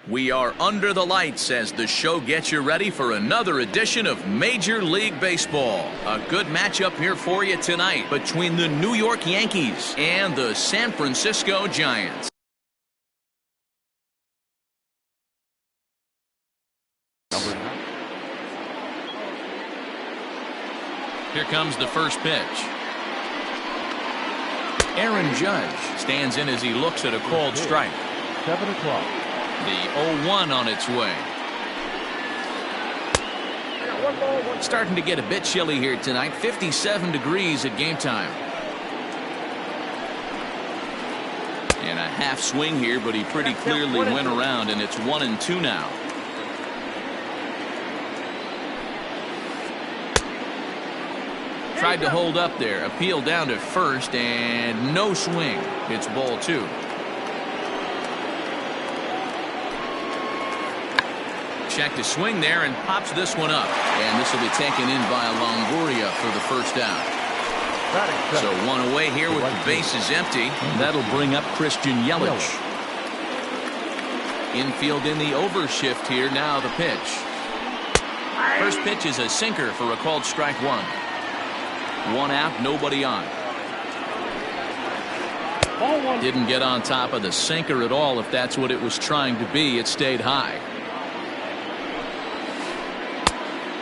We are under the lights as the show gets you ready for another edition of Major League Baseball. A good matchup here for you tonight between the New York Yankees and the San Francisco Giants. Here comes the first pitch. Aaron Judge stands in as he looks at a called strike. 7 o'clock. The 0-1 on its way. Starting to get a bit chilly here tonight. 57 degrees at game time. And a half swing here, but he pretty clearly went around, and it's 1-2 now. Tried to hold up there. Appeal down to first, and no swing. It's ball 2. Check to swing there and pops this one up. And this will be taken in by Longoria for the first out. So one away here with the bases empty. That'll bring up Christian Yelich. Infield in the overshift here. Now the pitch. First pitch is a sinker for a called strike 1. 1 out, nobody on. Didn't get on top of the sinker at all. If that's what it was trying to be, it stayed high.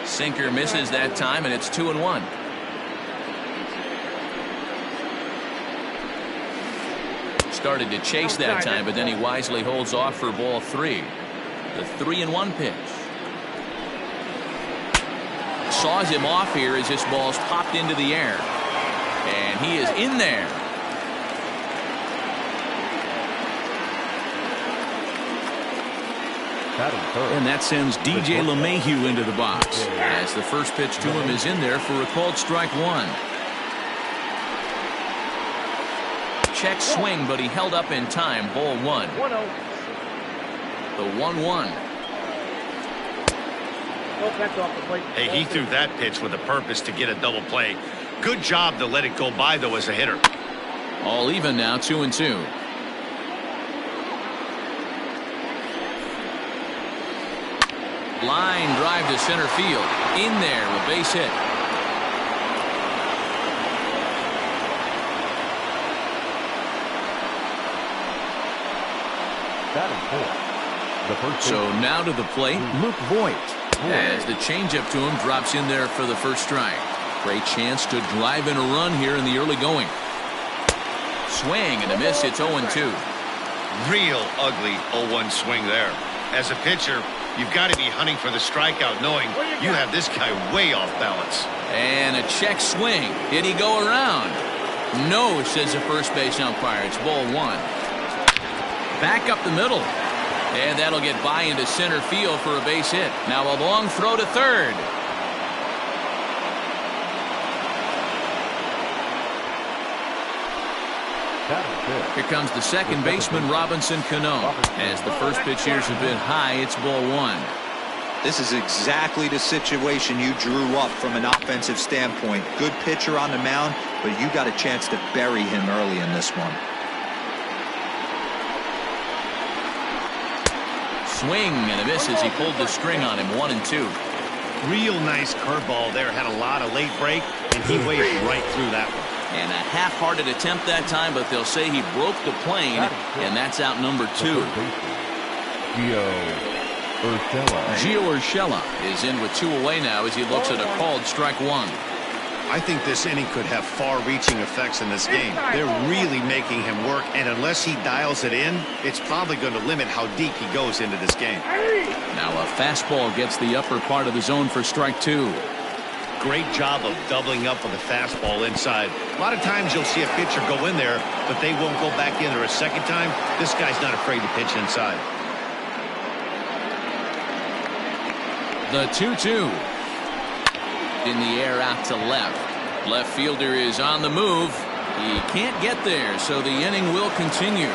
Sinker misses that time, and it's 2-1. Started to chase that time, but then he wisely holds off for ball 3. The 3-1 pitch. Saws him off here as this ball's popped into the air. And he is in there. And that sends DJ LeMahieu into the box as the first pitch to him is in there for a called strike 1. Check swing, but he held up in time. Ball 1. The 1-1. Hey, he threw that pitch with a purpose to get a double play. Good job to let it go by, though, as a hitter. All even now, 2-2. Line drive to center field. In there, a base hit. So now to the plate, Luke Voigt. As the changeup to him drops in there for the first strike. Great chance to drive in a run here in the early going. Swing and a miss. It's 0-2. Real ugly 0-1 swing there. As a pitcher, you've got to be hunting for the strikeout, knowing you have this guy way off balance. And a check swing. Did he go around? No, says the first base umpire. It's ball 1. Back up the middle. And that'll get by into center field for a base hit. Now a long throw to third. Here comes the second baseman, Robinson Cano. As the first pitch here's a bit high, it's ball 1. This is exactly the situation you drew up from an offensive standpoint. Good pitcher on the mound, but you got a chance to bury him early in this one. Swing and a miss as he pulled the string on him. 1-2. Real nice curveball there. Had a lot of late break, and he waved right through that one. And a half-hearted attempt that time, but they'll say he broke the plane, and that's out number 2. Gio Urshela is in with 2 away now as he looks at a called strike 1. I think this inning could have far-reaching effects in this game. They're really making him work, and unless he dials it in, it's probably going to limit how deep he goes into this game. Now a fastball gets the upper part of the zone for strike 2. Great job of doubling up with a fastball inside. A lot of times you'll see a pitcher go in there, but they won't go back in there a second time. This guy's not afraid to pitch inside. The 2-2. In the air out to left. Left fielder is on the move. He can't get there, so the inning will continue.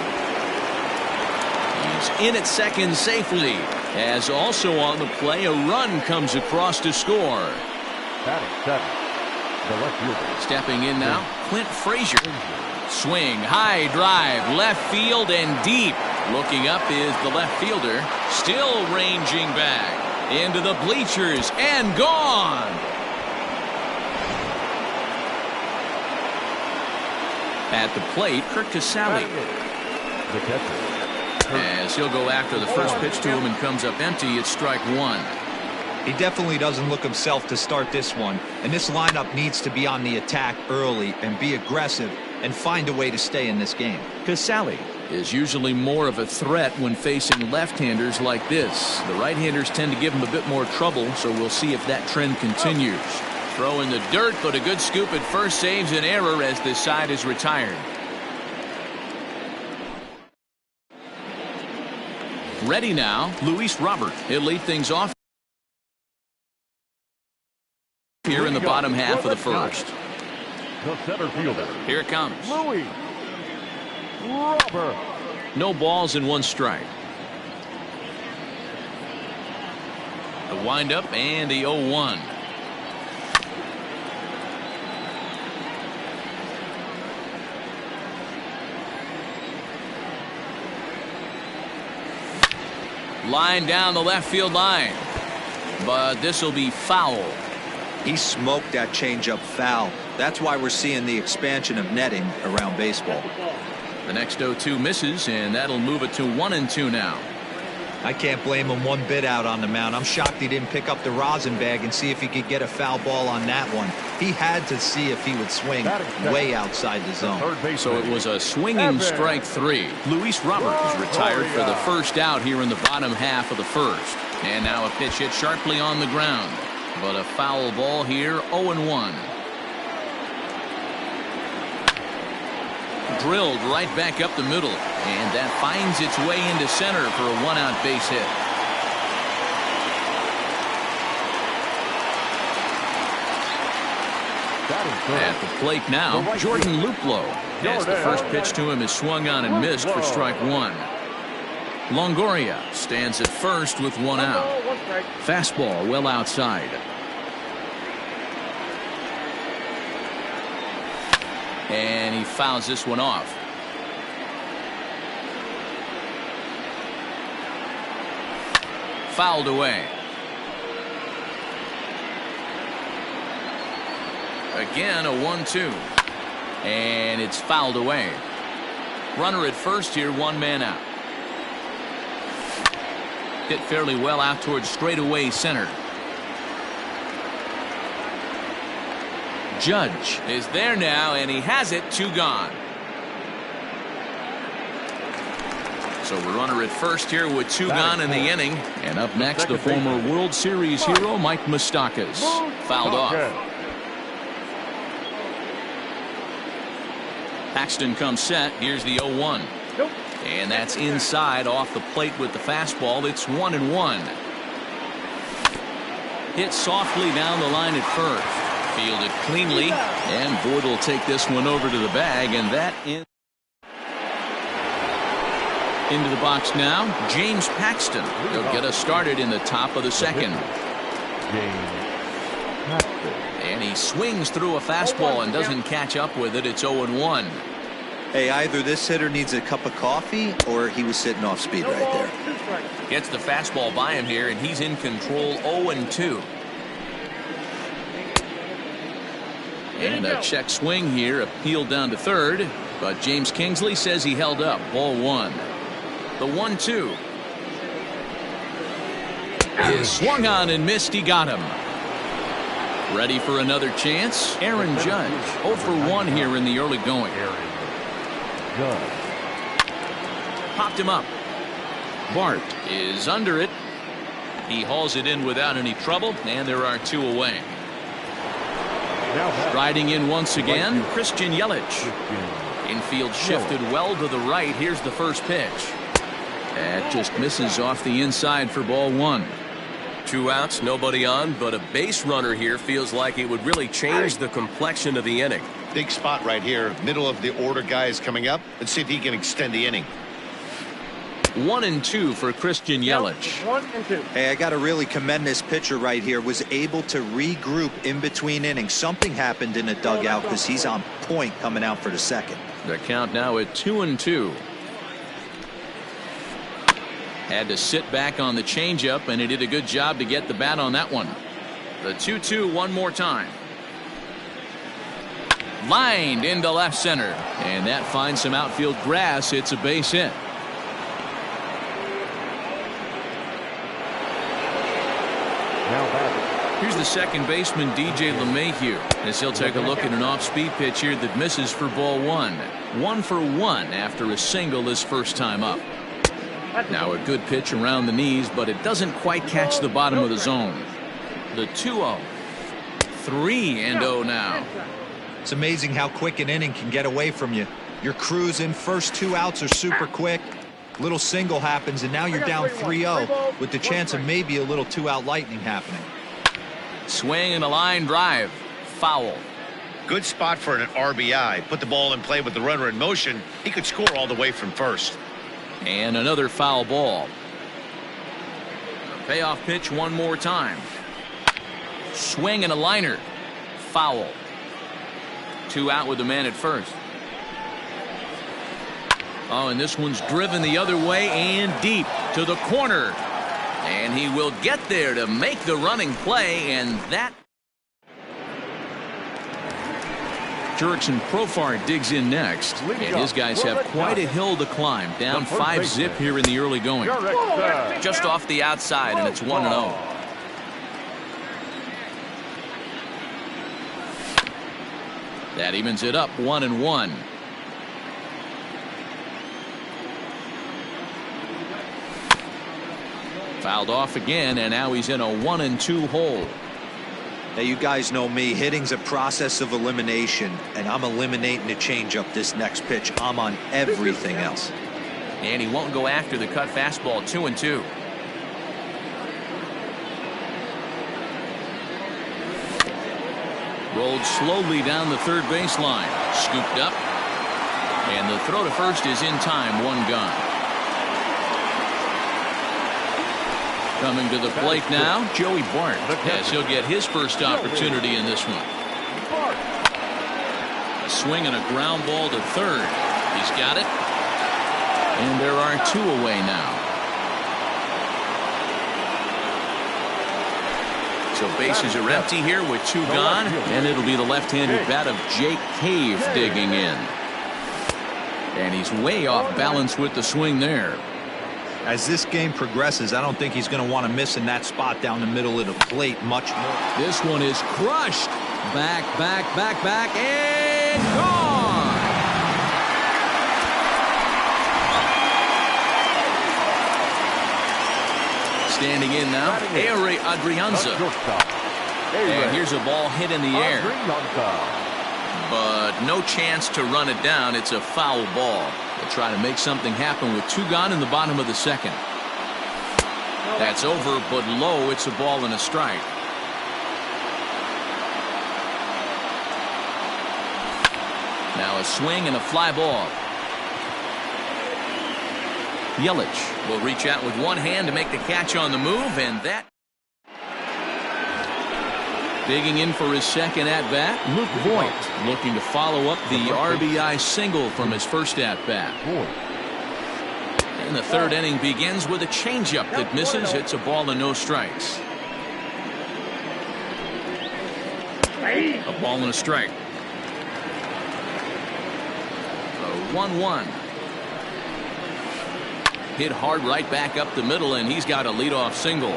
He's in at second safely. As also on the play, a run comes across to score. The left fielder. Stepping in now, Clint Frazier. Swing, high drive, left field and deep. Looking up is the left fielder. Still ranging back. Into the bleachers and gone. At the plate, Kirk Casale. The catcher. As he'll go after the first pitch to him and comes up empty, it's strike one. He definitely doesn't look himself to start this one, and this lineup needs to be on the attack early and be aggressive and find a way to stay in this game. Casale is usually more of a threat when facing left-handers like this. The right-handers tend to give him a bit more trouble, so we'll see if that trend continues. Throw in the dirt, but a good scoop at first saves an error as this side is retired. Ready now, Luis Robert. He'll lead things off here in the bottom half of the first. The center fielder. Here it comes. Luis Robert. No balls and one strike. The windup and the 0-1. Line down the left field line, but this will be foul. He smoked that changeup foul. That's why we're seeing the expansion of netting around baseball. The next 0-2 misses, and that'll move it to 1-2 now. I can't blame him one bit out on the mound. I'm shocked he didn't pick up the rosin bag and see if he could get a foul ball on that one. He had to see if he would swing way outside the zone. So it was a swinging strike three. Luis Robert is retired for the first out here in the bottom half of the first. And now a pitch hit sharply on the ground. But a foul ball here, 0-1. Drilled right back up the middle, and that finds its way into center for a one-out base hit. At the plate now, Jordan Luplow, as the first pitch to him is swung on and missed for strike one. Longoria stands at first with one out. Fastball well outside. And he fouls this one off. Fouled away. Again a 1-2. And it's fouled away. Runner at first here, one man out. Hit fairly well out towards straightaway center. Judge is there now, and he has it, two gone. So a runner at first here with two gone in the inning. And up next, the former World Series hero, Mike Moustakas. Fouled off. Paxton comes set. Here's the 0-1. And that's inside off the plate with the fastball. It's 1-1. Hit softly down the line at first. Fielded cleanly, and Boyd will take this one over to the bag, and that into the box now. James Paxton. He'll get us started in the top of the second. And he swings through a fastball and doesn't catch up with it. It's 0-1. Hey, either this hitter needs a cup of coffee or he was sitting off speed right there. Gets the fastball by him here, and he's in control. 0-2. And a check swing here, appealed down to third, but James Kingsley says he held up. Ball one. The 1-2 is swung on and missed. He got him. Ready for another chance. Aaron Judge 0 for 1 here in the early going. Popped him up. Bart is under it. He hauls it in without any trouble, and there are two away. Riding in once again, Christian Yelich. Infield shifted well to the right. Here's the first pitch. That just misses off the inside for ball one. 2 outs, nobody on, but a base runner here feels like it would really change the complexion of the inning. Big spot right here. Middle of the order guy is coming up. Let's see if he can extend the inning. 1-2 for Christian Yelich. 1-2. Hey, I got to really commend this pitcher right here. Was able to regroup in between innings. Something happened in the dugout because he's on point coming out for the second. The count now at 2-2. Had to sit back on the changeup, and he did a good job to get the bat on that one. The 2-2 one more time. Lined into left center, and that finds some outfield grass. It's a base hit. Now batting. Here's the second baseman, DJ LeMahieu, as he'll take a look at an off-speed pitch here that misses for ball one. 1 for 1 after a single his first time up. Now a good pitch around the knees, but it doesn't quite catch the bottom of the zone. The 2-0. 3-0 now. It's amazing how quick an inning can get away from you. You're cruising. First 2 outs are super quick. Little single happens, and now you're down 3-0 with the chance of maybe a little 2-out lightning happening. Swing and a line drive. Foul. Good spot for an RBI. Put the ball in play with the runner in motion. He could score all the way from first. And another foul ball. Payoff pitch one more time. Swing and a liner. Foul. 2 out with the man at first. Oh, and this one's driven the other way and deep to the corner. And he will get there to make the running play, and that. Jurickson Profar digs in next, and his guys have quite a hill to climb. Down 5-zip here in the early going. Just off the outside, and it's 1-0. That evens it up 1-1. Fouled off again, and now he's in a 1-2 hole. Now, you guys know me. Hitting's a process of elimination, and I'm eliminating the changeup this next pitch. I'm on everything else. And he won't go after the cut fastball. 2-2. Rolled slowly down the third baseline. Scooped up. And the throw to first is in time. 1 gone. Coming to the plate now, Joey Bart, as he'll get his first opportunity in this one. A swing and a ground ball to third. He's got it. And there are 2 away now. So bases are empty here with 2 gone, and it'll be the left-handed bat of Jake Cave digging in. And he's way off balance with the swing there. As this game progresses, I don't think he's going to want to miss in that spot down the middle of the plate much more. This one is crushed. Back, and gone. Standing in now, Ehire Adrianza. And here's a ball hit in the air. But no chance to run it down. It's a foul ball. They'll try to make something happen with 2 gone in the bottom of the second. That's over, but low. It's a ball and a strike. Now a swing and a fly ball. Yelich will reach out with one hand to make the catch on the move, and that. Digging in for his second at-bat, Luke Voigt, looking to follow up the RBI single from his first at-bat. And the third inning begins with a changeup that misses. It's a ball and no strikes. A ball and a strike. A 1-1. Hit hard right back up the middle, and he's got a leadoff single.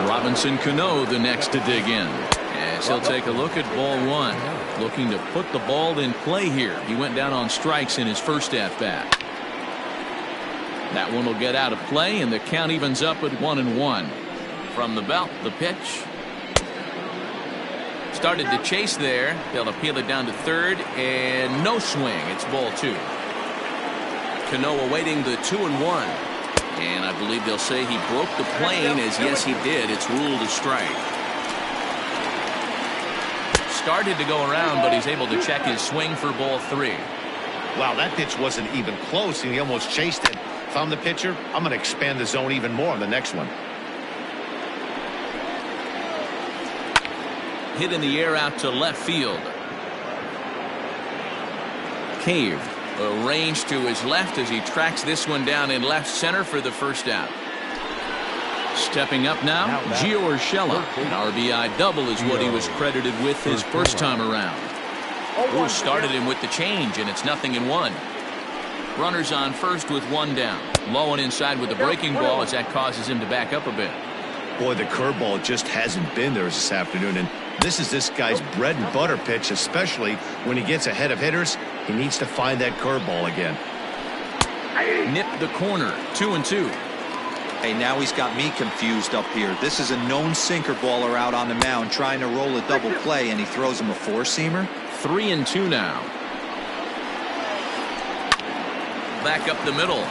Robinson Cano the next to dig in, as he'll take a look at ball 1, looking to put the ball in play here. He went down on strikes in his first at-bat. That one will get out of play, and the count evens up at 1-1. From the belt, the pitch. Started to chase there. They'll appeal it down to third, and no swing. It's ball 2. Cano awaiting the 2-1. And I believe they'll say he broke the plane, as yes, he did. It's ruled a strike. Started to go around, but he's able to check his swing for ball 3. Wow, that pitch wasn't even close, and he almost chased it. If I'm the pitcher, I'm going to expand the zone even more on the next one. Hit in the air out to left field. Cave arranged to his left as he tracks this one down in left center for the first out. Stepping up now, Gio Urshela. An RBI double is what he was credited with his first time around. Who started him with the change, and it's 0-1. Runners on first with 1 down. Low and inside with the breaking ball as that causes him to back up a bit. Boy, the curveball just hasn't been there this afternoon, and this is this guy's bread and butter pitch, especially when he gets ahead of hitters. He needs to find that curveball again. Nipped the corner, 2-2. Hey, now he's got me confused up here. This is a known sinker baller out on the mound trying to roll a double play, and he throws him a 4-seamer. 3-2 now. Back up the middle.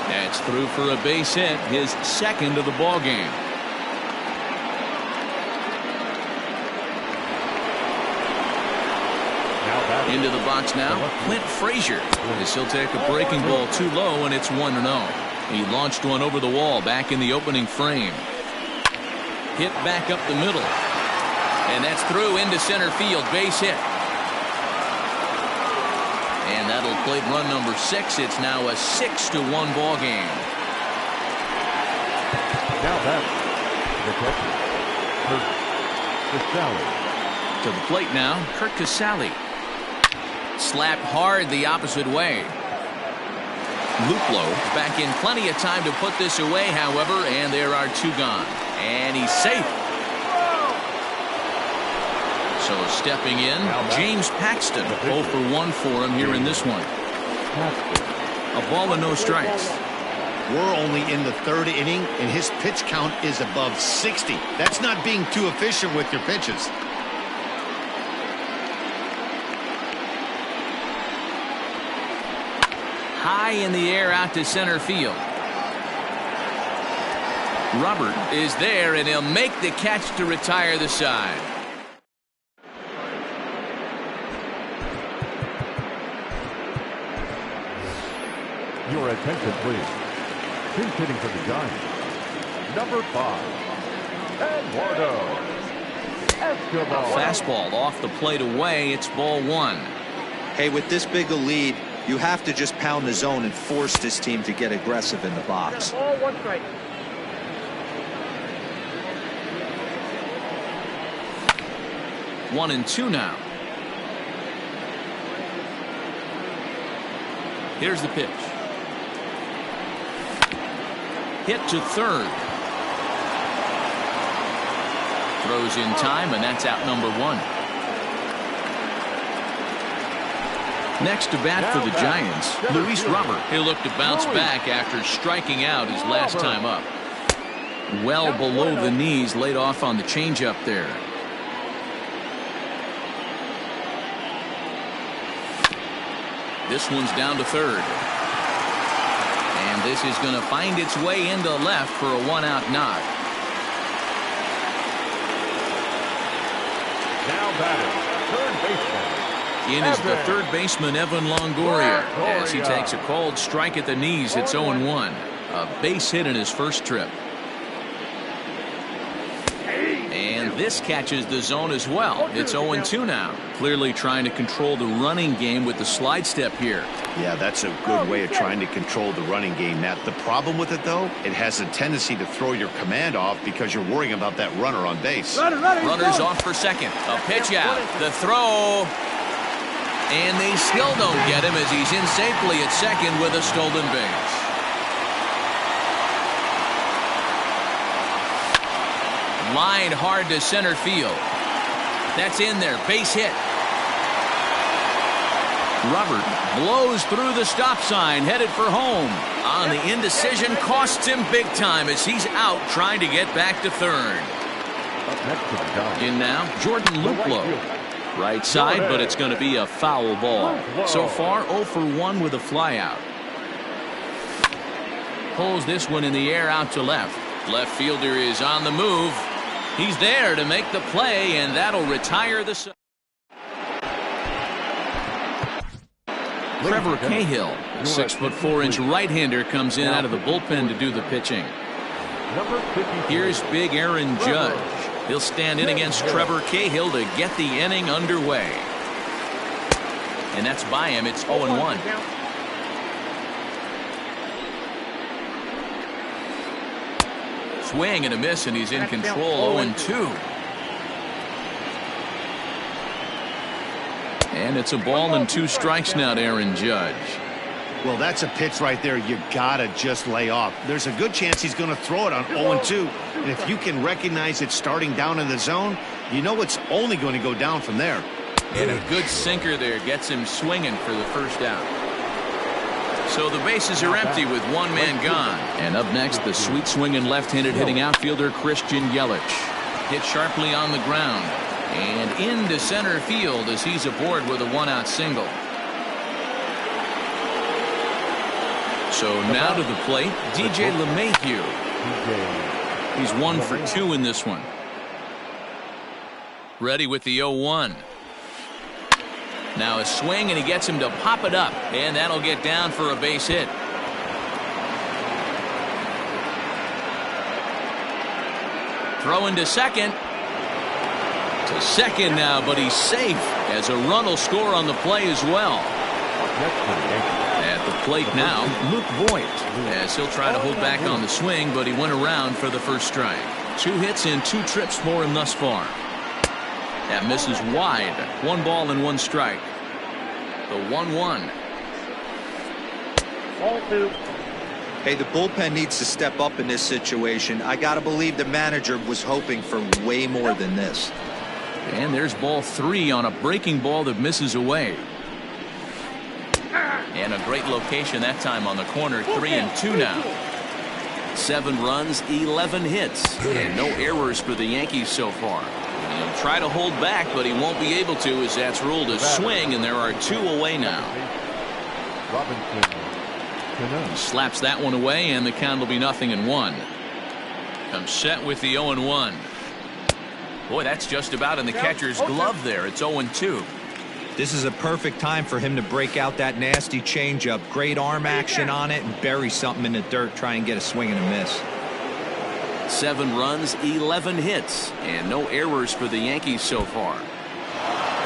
That's through for a base hit, his second of the ball game. Into the box now, Clint Frazier. As he'll take a breaking ball too low, and it's 1-0. He launched one over the wall back in the opening frame. Hit back up the middle. And that's through into center field, base hit. And that'll plate run number 6. It's now a 6-1 ball game. Now that's the catcher, Kurt Casale. To the plate now, Kurt Casale. Slapped hard the opposite way. Luplo back in plenty of time to put this away, however, and there are 2 gone. And he's safe. So stepping in, James Paxton. 0 for 1 for him here in this one. A ball and no strikes. We're only in the 3rd inning, and his pitch count is above 60. That's not being too efficient with your pitches. High in the air out to center field. Robert is there, and he'll make the catch to retire the side. Your attention, please. Who's hitting for the Giants? Number 5, Eduardo Escobar. Fastball off the plate away. It's ball 1. Hey, with this big a lead, you have to just pound the zone and force this team to get aggressive in the box. Ball 1 strike. One and 2 now. Here's the pitch. Hit to third. Throws in time, and that's out number 1. Next to bat for the Giants, Luis Robert. He'll look to bounce back after striking out his last time up. Well below the knees, laid off on the changeup there. This one's down to third. And this is going to find its way into left for a 1-out knock. Now batting, third baseman. In is the third baseman, Evan Longoria. As he takes a called strike at the knees, it's 0-1. A base hit in his first trip. And this catches the zone as well. It's 0-2 now. Clearly trying to control the running game with the slide step here. Yeah, that's a good way of trying to control the running game, Matt. The problem with it, though, it has a tendency to throw your command off because you're worrying about that runner on base. Runners off for second. A pitch out. The throw. And they still don't get him as he's in safely at second with a stolen base. Lined hard to center field. That's in there. Base hit. Robert blows through the stop sign, headed for home. On the indecision, costs him big time as he's out trying to get back to third. Up next to the Giants. In now, Jordan Luplo. Right side, but it's going to be a foul ball. So far, 0 for 1 with a flyout. pulls this one in the air out to left. Left fielder is on the move. He's there to make the play, and that'll retire the... Trevor Cahill, 6'4" right-hander, comes in out of the bullpen to do the pitching. Here's big Aaron Judge. He'll stand in against Trevor Cahill to get the inning underway. And that's by him. It's 0-1. Swing and a miss, and he's in control. 0-2. And it's a ball and 2 strikes now to Aaron Judge. Well, that's a pitch right there you gotta just lay off. There's a good chance he's going to throw it on 0-2. And if you can recognize it starting down in the zone, you know it's only going to go down from there. And a good sinker there gets him swinging for the first out. So the bases are empty with one man gone. And up next, the sweet swinging left-handed hitting outfielder Christian Yelich. Hit sharply on the ground and into center field as he's aboard with a 1-out single. So now to the plate, DJ LeMahieu. He's 1 for 2 in this one. Ready with the 0-1. Now a swing, and he gets him to pop it up, and that'll get down for a base hit. Throwing to second. To second now, but he's safe as a run will score on the play as well. At the plate now, Luke Voigt, as he'll try to hold back on the swing, but he went around for the first strike. 2 hits and 2 trips for him thus far. That misses wide. 1 ball and 1 strike. The 1-1. Hey, the bullpen needs to step up in this situation. I gotta believe the manager was hoping for way more than this. And there's ball 3 on a breaking ball that misses away. And a great location that time on the corner. 3-2 now. 7 runs, 11 hits, and no errors for the Yankees so far. He'll try to hold back, but he won't be able to, as that's ruled a swing, and there are 2 away now. He slaps that one away, and the count will be 0-1. Comes set with the 0-1. Boy, that's just about in the catcher's glove there. It's 0-2. This is a perfect time for him to break out that nasty changeup. Great arm action on it and bury something in the dirt. Try and get a swing and a miss. 7 runs, 11 hits, and no errors for the Yankees so far.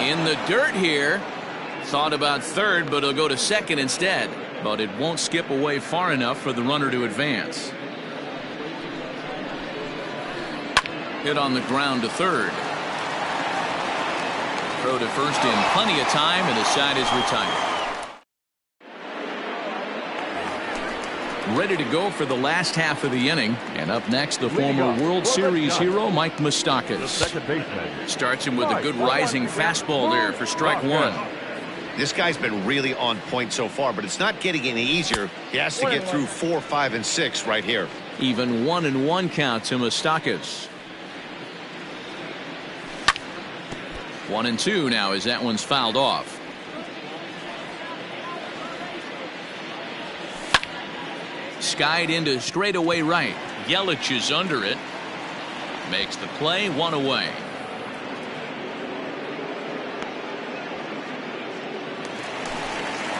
In the dirt here. Thought about third, but he'll go to second instead. But it won't skip away far enough for the runner to advance. Hit on the ground to third. Throw to first in plenty of time, and the side is retired. Ready to go for the last half of the inning. And up next, the former World Series hero, Mike Moustakas. Starts him with a good rising fastball there for strike 1. This guy's been really on point so far, but it's not getting any easier. He has to get through 4, 5, and 6 right here. Even 1-1 count to Moustakas. 1-2 now as that one's fouled off. Skied into straightaway right. Yelich is under it. Makes the play, 1 away.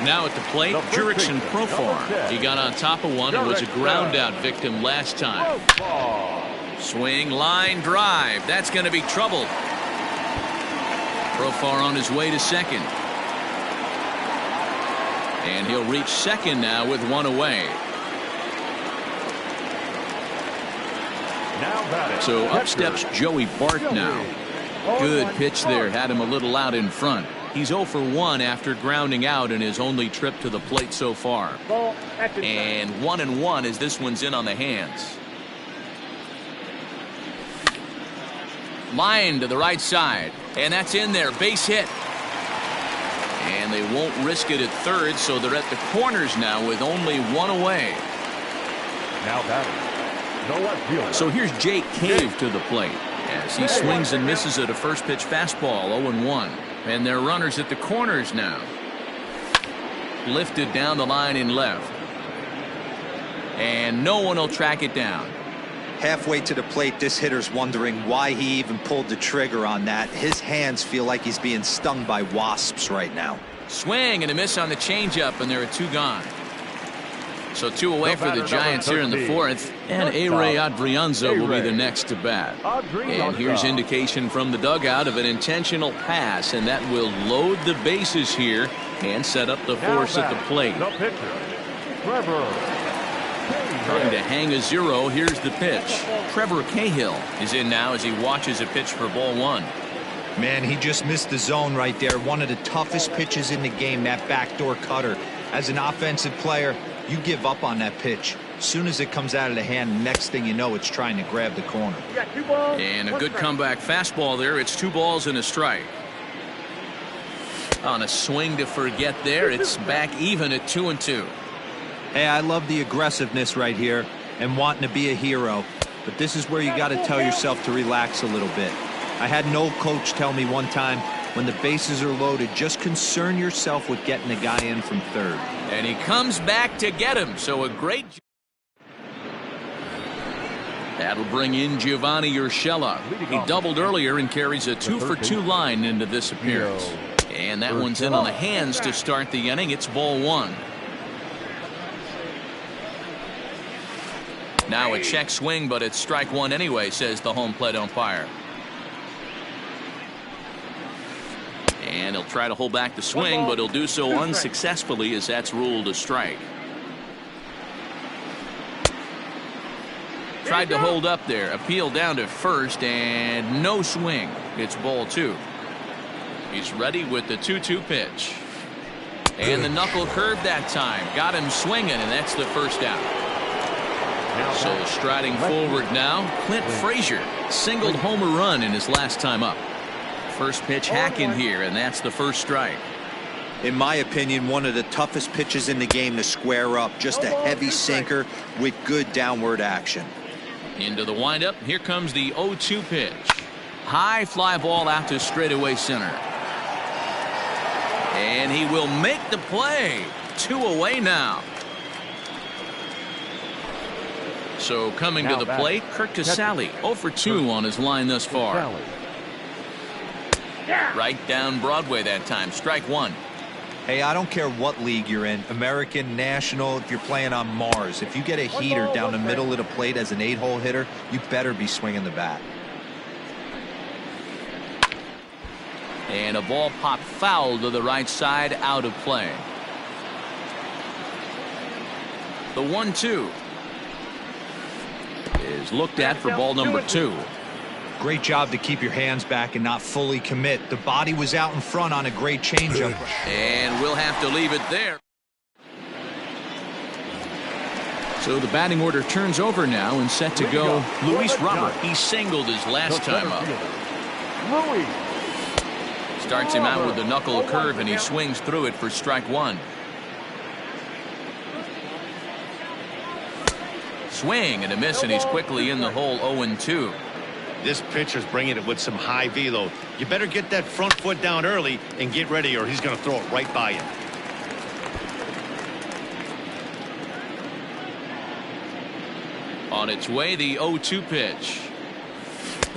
Now at the plate, Jurickson Profar. He got on top of one and was a ground out victim last time. Swing, line, drive. That's going to be trouble. Profar on his way to second. And he'll reach second now with 1 away. So up steps Joey Bart now. Good pitch there. Had him a little out in front. He's 0 for 1 after grounding out in his only trip to the plate so far. And 1-1 as this one's in on the hands. Line to the right side. And that's in there. Base hit. And they won't risk it at third, so they're at the corners now with only 1 away. Now batting. So here's Jake Cave to the plate as he swings and misses at a first pitch fastball. 0-1. And they're runners at the corners now. Lifted down the line in left. And no one will track it down. Halfway to the plate, this hitter's wondering why he even pulled the trigger on that. His hands feel like he's being stung by wasps right now. Swing and a miss on the changeup, and there are 2 gone. So 2 away for the Giants here in the 4th, and A-Ray Adrianza will be the next to bat. And here's indication from the dugout of an intentional pass, and that will load the bases here and set up the force at the plate. Trying to hang a 0. Here's the pitch. Trevor Cahill is in now as he watches a pitch for ball 1. Man, he just missed the zone right there. One of the toughest pitches in the game, that backdoor cutter. As an offensive player, you give up on that pitch. As soon as it comes out of the hand, next thing you know, it's trying to grab the corner. And a good comeback fastball there. It's 2 balls and a strike. On a swing to forget there, it's back even at 2-2. Hey, I love the aggressiveness right here and wanting to be a hero. But this is where you got to tell yourself to relax a little bit. I had an old coach tell me one time, when the bases are loaded, just concern yourself with getting the guy in from third. And he comes back to get him. So a great. That'll bring in Giovanni Urshela. He doubled earlier and carries a 2-for-2 line into this appearance. And that one's in on the hands to start the inning. It's ball 1. Now a check swing, but it's strike 1 anyway, says the home plate umpire. And he'll try to hold back the swing, but he'll do so unsuccessfully as that's ruled a strike. Tried to hold up there. Appeal down to first, and no swing. It's ball 2. He's ready with the 2-2 pitch. And the knuckle curve that time. Got him swinging, and that's the first out. So striding forward now, Clint Frazier singled home a run in his last time up. First pitch hacking here, and that's the first strike. In my opinion, one of the toughest pitches in the game to square up. Just a heavy sinker with good downward action. Into the windup. Here comes the 0-2 pitch. High fly ball out to straightaway center. And he will make the play. 2 away now. So coming to the plate, Kirk Casale, 0-for-2 on his line thus far. Right down Broadway that time. Strike 1. Hey, I don't care what league you're in, American, National, if you're playing on Mars. If you get a heater down the middle of the plate as an 8-hole hitter, you better be swinging the bat. And a ball popped foul to the right side, out of play. The 1-2 is looked at for ball number 2. Great job to keep your hands back and not fully commit. The body was out in front on a great changeup. And we'll have to leave it there. So the batting order turns over now and set to go. Luis Robert. He singled his last time up. Starts him out with the knuckle curve, and he swings through it for strike 1. Swing and a miss, and he's quickly in the hole. 0-2. This pitcher's bringing it with some high velo. You better get that front foot down early and get ready, or he's going to throw it right by you. On its way, the 0-2 pitch.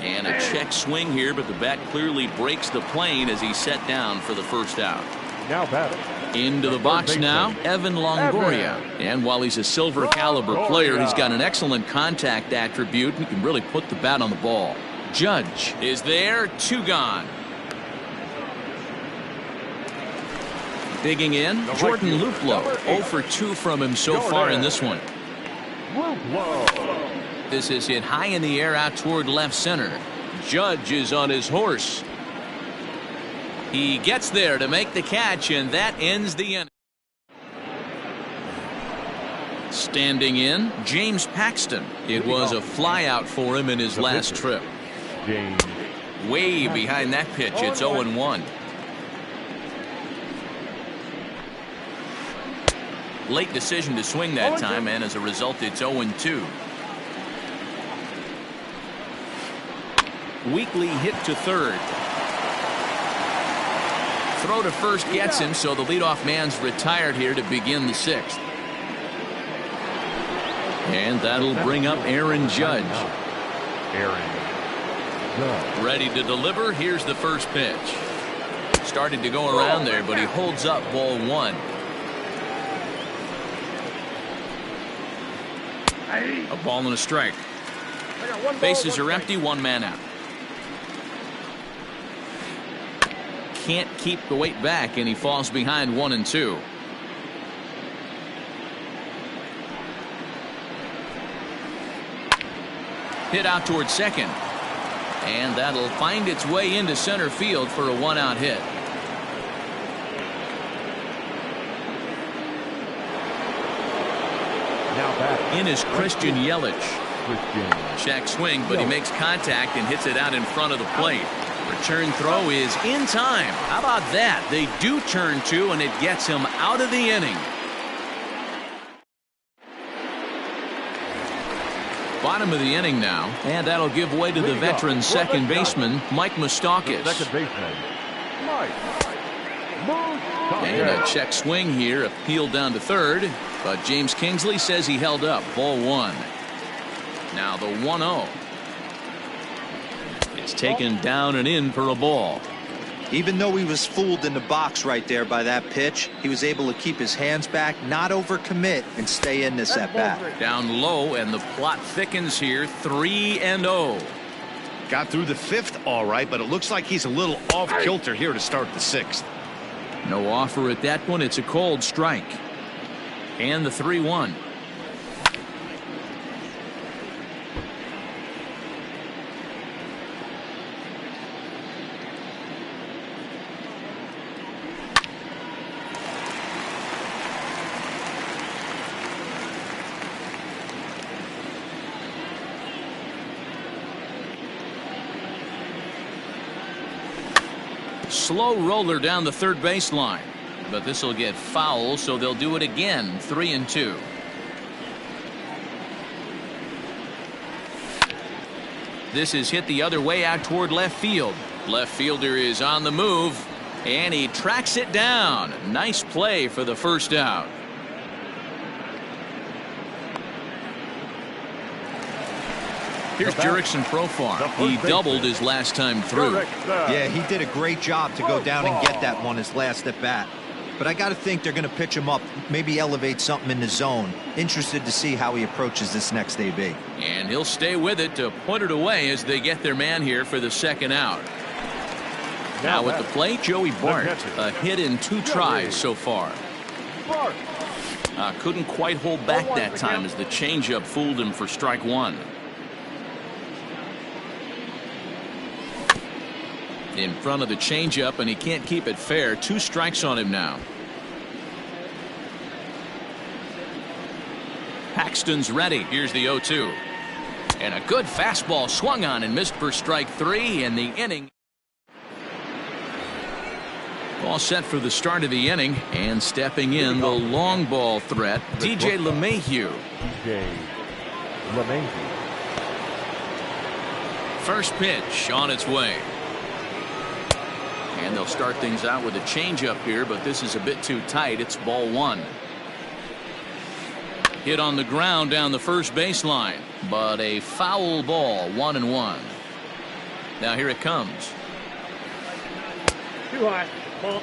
And a check swing here, but the bat clearly breaks the plane as he's set down for the first out. Now batting. Into the box now, Evan Longoria. And while he's a silver caliber player, he's got an excellent contact attribute and can really put the bat on the ball. Judge is there, 2 gone. Digging in, Jordan Luplow. 0-for-2 from him so far in this one. This is hit high in the air out toward left center. Judge is on his horse. He gets there to make the catch, and that ends the inning. Standing in, James Paxton. It was a flyout for him in his last trip. Way behind that pitch, it's 0-1. Late decision to swing that time, and as a result, it's 0-2. Weekly hit to third. Throw to first gets him, so the leadoff man's retired here to begin the 6th. And that'll bring up Aaron Judge. Aaron Judge. Ready to deliver. Here's the first pitch. Started to go around there, but he holds up ball one. A ball and a strike. Bases are empty, one man out. Can't keep the weight back, and he falls behind 1-2. Hit out towards second. And that'll find its way into center field for a one-out hit. Now batting. In is Christian Yelich. Check swing, but he makes contact and hits it out in front of the plate. Return throw is in time. How about that? They do turn two, and it gets him out of the inning. Bottom of the inning now, and that'll give way to the veteran second baseman, Mike Moustakas. Second baseman, Mike Moustakas. And a check swing here, appealed down to third, but James Kingsley says he held up. Ball one. Now the 1-0. It's taken down and in for a ball. Even though he was fooled in the box right there by that pitch, he was able to keep his hands back, not overcommit, and stay in this at bat. Down low, and the plot thickens here. 3-0. Got through the fifth all right, but it looks like he's a little off kilter here to start the sixth. No offer at that one. It's a cold strike. And the 3-1. Slow roller down the third baseline, but this will get foul, so they'll do it again. 3-2. This is hit the other way out toward left field. Left fielder is on the move, and he tracks it down. Nice play for the first out. Here's Jurickson Profar. He doubled his last time through. Yeah, he did a great job to go down and get that one his last at bat. But I got to think they're going to pitch him up, maybe elevate something in the zone. Interested to see how he approaches this next AB. And he'll stay with it to put it away as they get their man here for the second out. Now at the plate, Joey Bart. A hit in 2 tries so far. Couldn't quite hold back that time as the changeup fooled him for strike one. In front of the changeup, and he can't keep it fair. 2 strikes on him now. Paxton's ready. Here's the 0-2. And a good fastball swung on and missed for strike 3 in the inning. All set for the start of the inning, and stepping in the long ball threat, DJ LeMahieu. First pitch on its way. And they'll start things out with a changeup here, but this is a bit too tight. It's ball one. Hit on the ground down the first baseline, but a foul ball. 1-1. Now here it comes. Too high. Ball.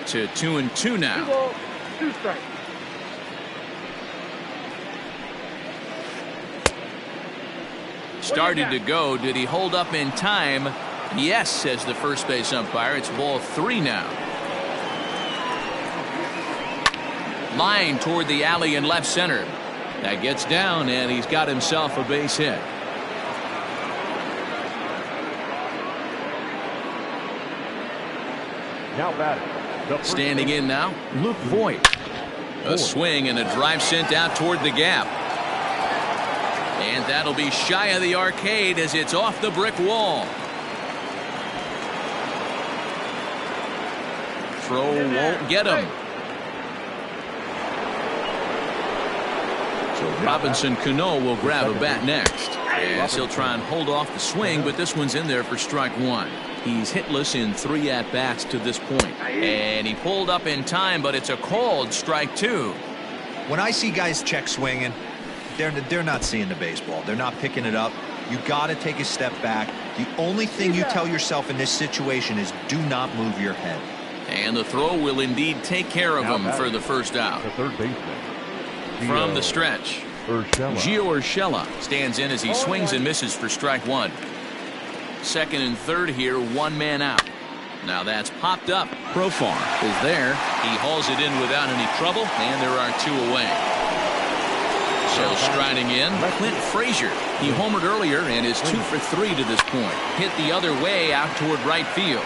To 2-2 now. 2 balls, 2 strikes. Started to go. Did he hold up in time? Yes, says the first base umpire. It's ball 3 now. Line toward the alley in left center. That gets down, and he's got himself a base hit. Now batting. Standing in now, Luke Voigt. A swing and a drive sent out toward the gap. And that'll be shy of the arcade as it's off the brick wall. Throw won't get him. So Robinson Cano will grab a bat next. As he'll try and hold off the swing, but this one's in there for strike one. He's hitless in 3 at-bats to this point. And he pulled up in time, but it's a called strike two. When I see guys check swinging, they're not seeing the baseball. They're not picking it up. You got to take a step back. The only thing you tell yourself in this situation is do not move your head. And the throw will indeed take care of him for the first out. The third baseman. From the stretch, Gio Urshela stands in as he swings and misses for strike one. Second and third here, 1 man out. Now that's popped up. Profar is there. He hauls it in without any trouble, and there are 2 away. So striding in, Clint Frazier. He homered earlier and is 2 for 3 to this point. Hit the other way out toward right field.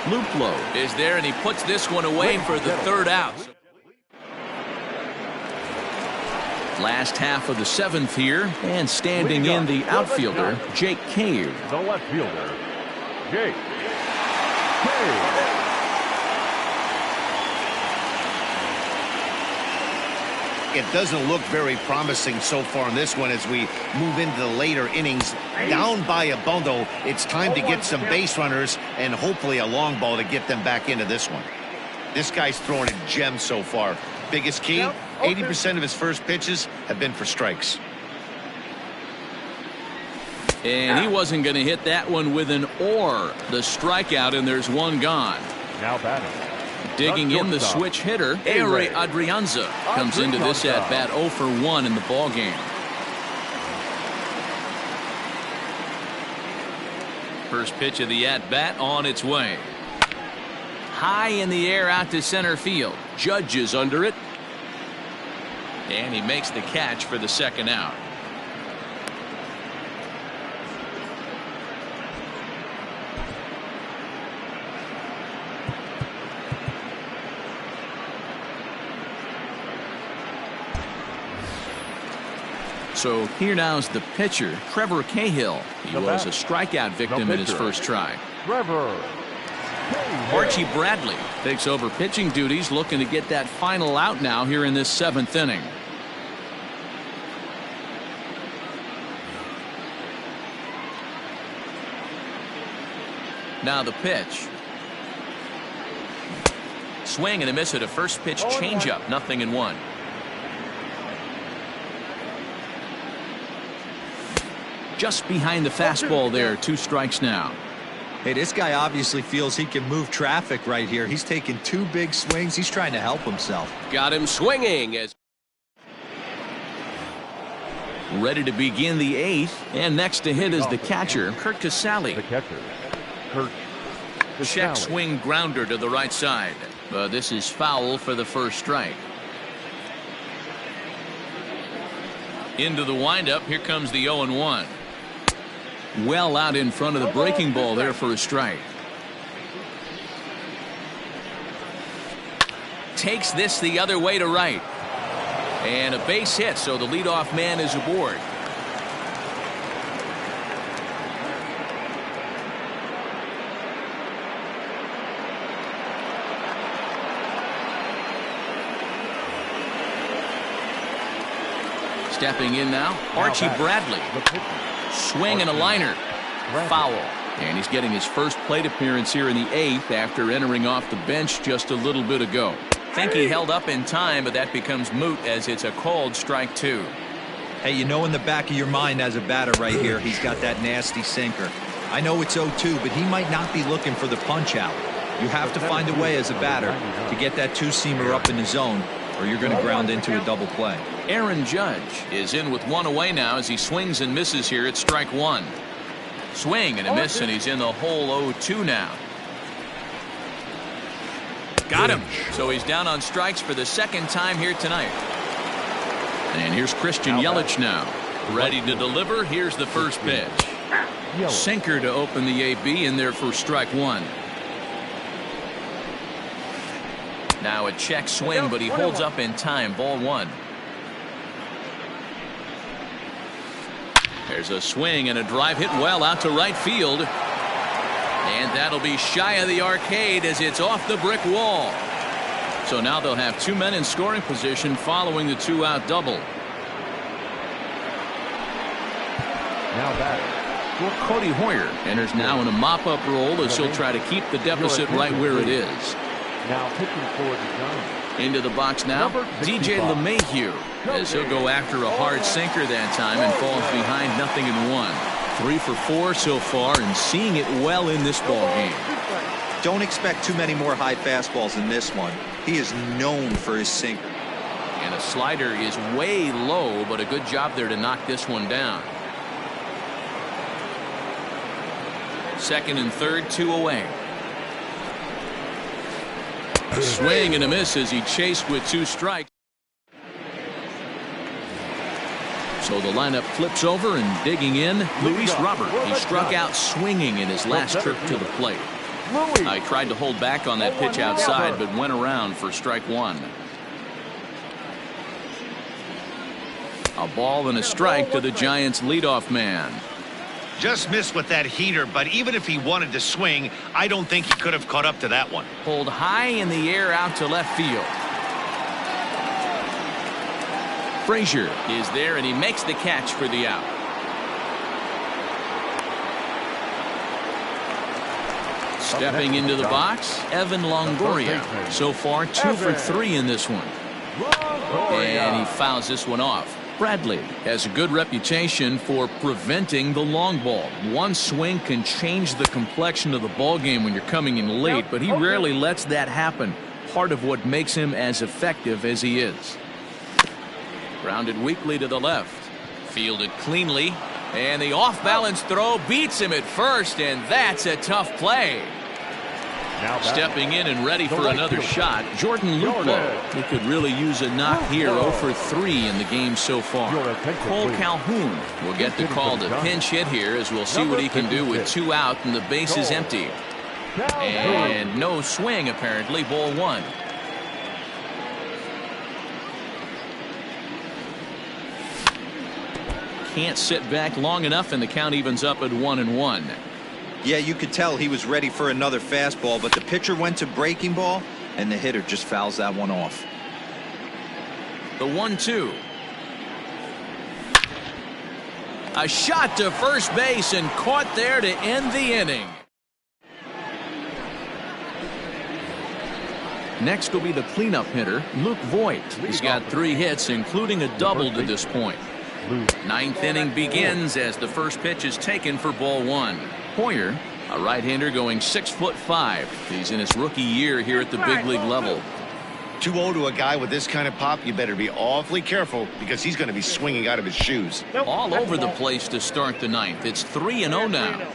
Luplo is there, and he puts this one away for the third out. Last half of the 7th here, and standing in the outfielder, Jake Cave. The left fielder, Jake Cave. It doesn't look very promising so far in this one as we move into the later innings. Down by a bundle, it's time to get some base runners and hopefully a long ball to get them back into this one. This guy's throwing a gem so far. Biggest key, 80% of his first pitches have been for strikes. And he wasn't going to hit that one with an or. The strikeout, and there's one gone. Now batting. Digging in the switch hitter, Ehire Adrianza comes into this at bat 0 for 1 in the ball game. First pitch of the at bat on its way. High in the air out to center field. Judge is under it. And he makes the catch for the second out. So here now's the pitcher, Trevor Cahill. He was a strikeout victim in his first try. Trevor Archie Bradley takes over pitching duties, looking to get that final out now here in this 7th inning. Now the pitch. Swing and a miss at a first pitch changeup, 0-1. Just behind the fastball there, 2 strikes now. Hey, this guy obviously feels he can move traffic right here. He's taking 2 big swings. He's trying to help himself. Got him swinging as Ready to begin the 8th, and next to hit is the catcher, Kurt Casale. The catcher, Kurt Check Casale. swing grounder to the right side. But this is foul for the first strike. Into the windup, here comes the 0-1. Well out in front of the breaking ball there for a strike. Takes this the other way to right. And a base hit, so the leadoff man is aboard. Stepping in now, Archie Bradley. Swing and a liner. Foul. And he's getting his first plate appearance here in the 8th after entering off the bench just a little bit ago. Think he held up in time, but that becomes moot as it's a called strike 2. Hey, you know in the back of your mind as a batter right here, he's got that nasty sinker. I know it's 0-2, but he might not be looking for the punch out. You have to find a way as a batter to get that 2-seamer up in the zone, or you're going to ground into a double play. Aaron Judge is in with 1 away now as he swings and misses here at strike 1. Swing and a miss, and he's in the hole 0-2 now. Got him. So he's down on strikes for the second time here tonight. And here's Christian Yelich now. Ready to deliver. Here's the first pitch. Sinker to open the AB in there for strike 1. Now a check swing, but he holds up in time. Ball 1. There's a swing and a drive hit well out to right field. And that'll be shy of the arcade as it's off the brick wall. So now they'll have 2 men in scoring position following the 2-out double. Now batting. Cody Hoyer enters now in a mop-up role as he'll try to keep the deficit right where it is. Now pitching for the Giants. Into the box now, DJ LeMahieu, as he'll go after a hard sinker that time and falls behind 0-1. 3 for 4 so far and seeing it well in this ball game. Don't expect too many more high fastballs in this one. He is known for his sinker. And a slider is way low, but a good job there to knock this one down. Second and third, 2 away. A swing and a miss as he chased with 2 strikes. So the lineup flips over and digging in, Luis Robert. He struck out swinging in his last trip to the plate. I tried to hold back on that pitch outside, but went around for strike 1. A ball and a strike to the Giants' leadoff man. Just missed with that heater, but even if he wanted to swing, I don't think he could have caught up to that one. Pulled high in the air out to left field. Frazier is there, and he makes the catch for the out. Stepping into the box, Evan Longoria. So far, 2 for 3 in this one. And he fouls this one off. Bradley has a good reputation for preventing the long ball. One swing can change the complexion of the ball game when you're coming in late, but he rarely lets that happen. Part of what makes him as effective as he is. Grounded weakly to the left. Fielded cleanly. And the off-balance throw beats him at first, and that's a tough play. Stepping in and ready for another shot, Jordan Luplow. He could really use a knock here. 0 for 3 in the game so far. Cole Calhoun will get the call to pinch hit here, as we'll see what he can do with 2 out and the base is empty. And no swing apparently. Ball 1. Can't sit back long enough, and the count evens up at 1-1. Yeah, you could tell he was ready for another fastball, but the pitcher went to breaking ball, and the hitter just fouls that one off. The 1-2. A shot to first base and caught there to end the inning. Next will be the cleanup hitter, Luke Voigt. He's got 3 hits, including a double to this point. 9th inning begins as the first pitch is taken for ball 1. Hoyer, a right-hander going 6'5". He's in his rookie year here at the big league level. 2-0 to a guy with this kind of pop, you better be awfully careful because he's going to be swinging out of his shoes. All over the place to start the 9th. It's 3-0 now.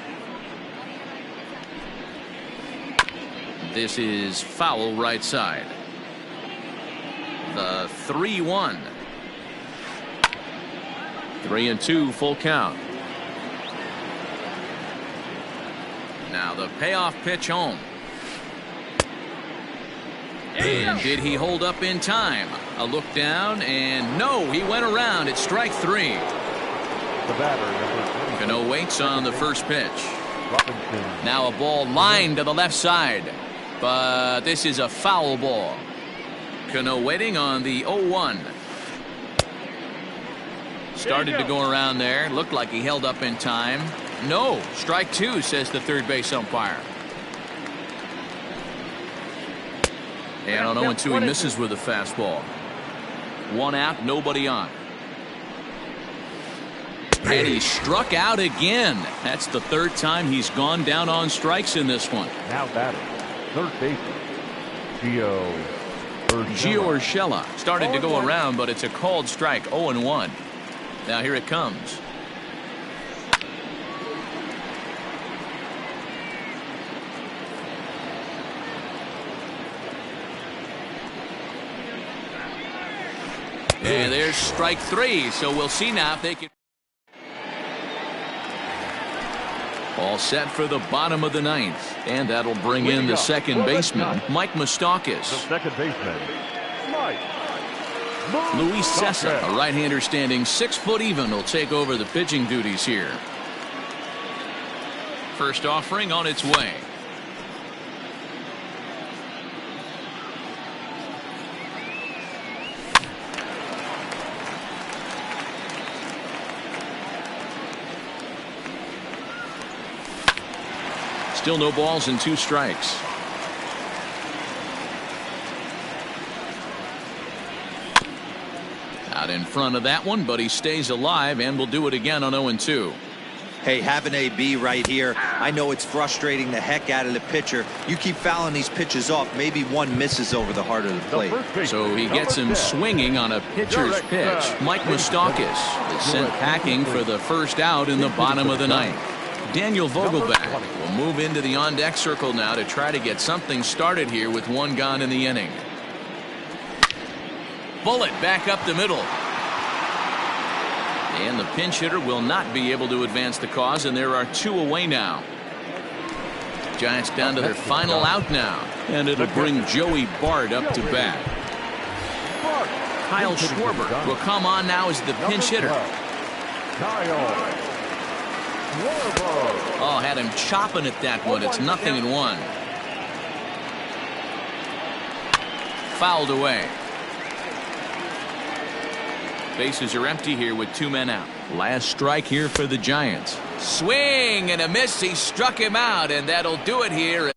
This is foul right side. The 3-1. 3-2 full count. Now the payoff pitch home. And did he hold up in time? A look down, and no, he went around. It's strike 3. The batter, Cano waits on the first pitch. Now a ball lined to the left side, but this is a foul ball. Cano waiting on the 0-1. Started to go around there. Looked like he held up in time. No, strike 2, says the third base umpire. And on 0-2, he misses with a fastball. 1 out, nobody on. And he struck out again. That's the 3rd time he's gone down on strikes in this one. Now batting, third baseman, Gio Urshela started to go around, but it's a called strike. 0-1. Now here it comes. And there's strike 3. So we'll see now if they can. All set for the bottom of the 9th. And that'll bring in the second baseman, Mike Moustakas. The second baseman, Mike. Luis Cessa, a right-hander standing 6 foot even, will take over the pitching duties here. First offering on its way. Still no balls and 2 strikes. Out in front of that one, but he stays alive and will do it again on 0-2. Hey, have an AB right here. I know it's frustrating the heck out of the pitcher. You keep fouling these pitches off, maybe one misses over the heart of the plate. So he gets him swinging on a pitcher's pitch. Mike Moustakas is sent packing for the first out in the bottom of the ninth. Daniel Vogelback will move into the on-deck circle now to try to get something started here with 1 gone in the inning. Bullet back up the middle. And the pinch hitter will not be able to advance the cause, and there are 2 away now. Giants down to their final out now, and it'll bring Joey Bart up to bat. Kyle Schwarber will come on now as the pinch hitter. Oh, had him chopping at that one. It's 0-1. Fouled away. Bases are empty here with 2 men out. Last strike here for the Giants. Swing and a miss. He struck him out, and that'll do it here.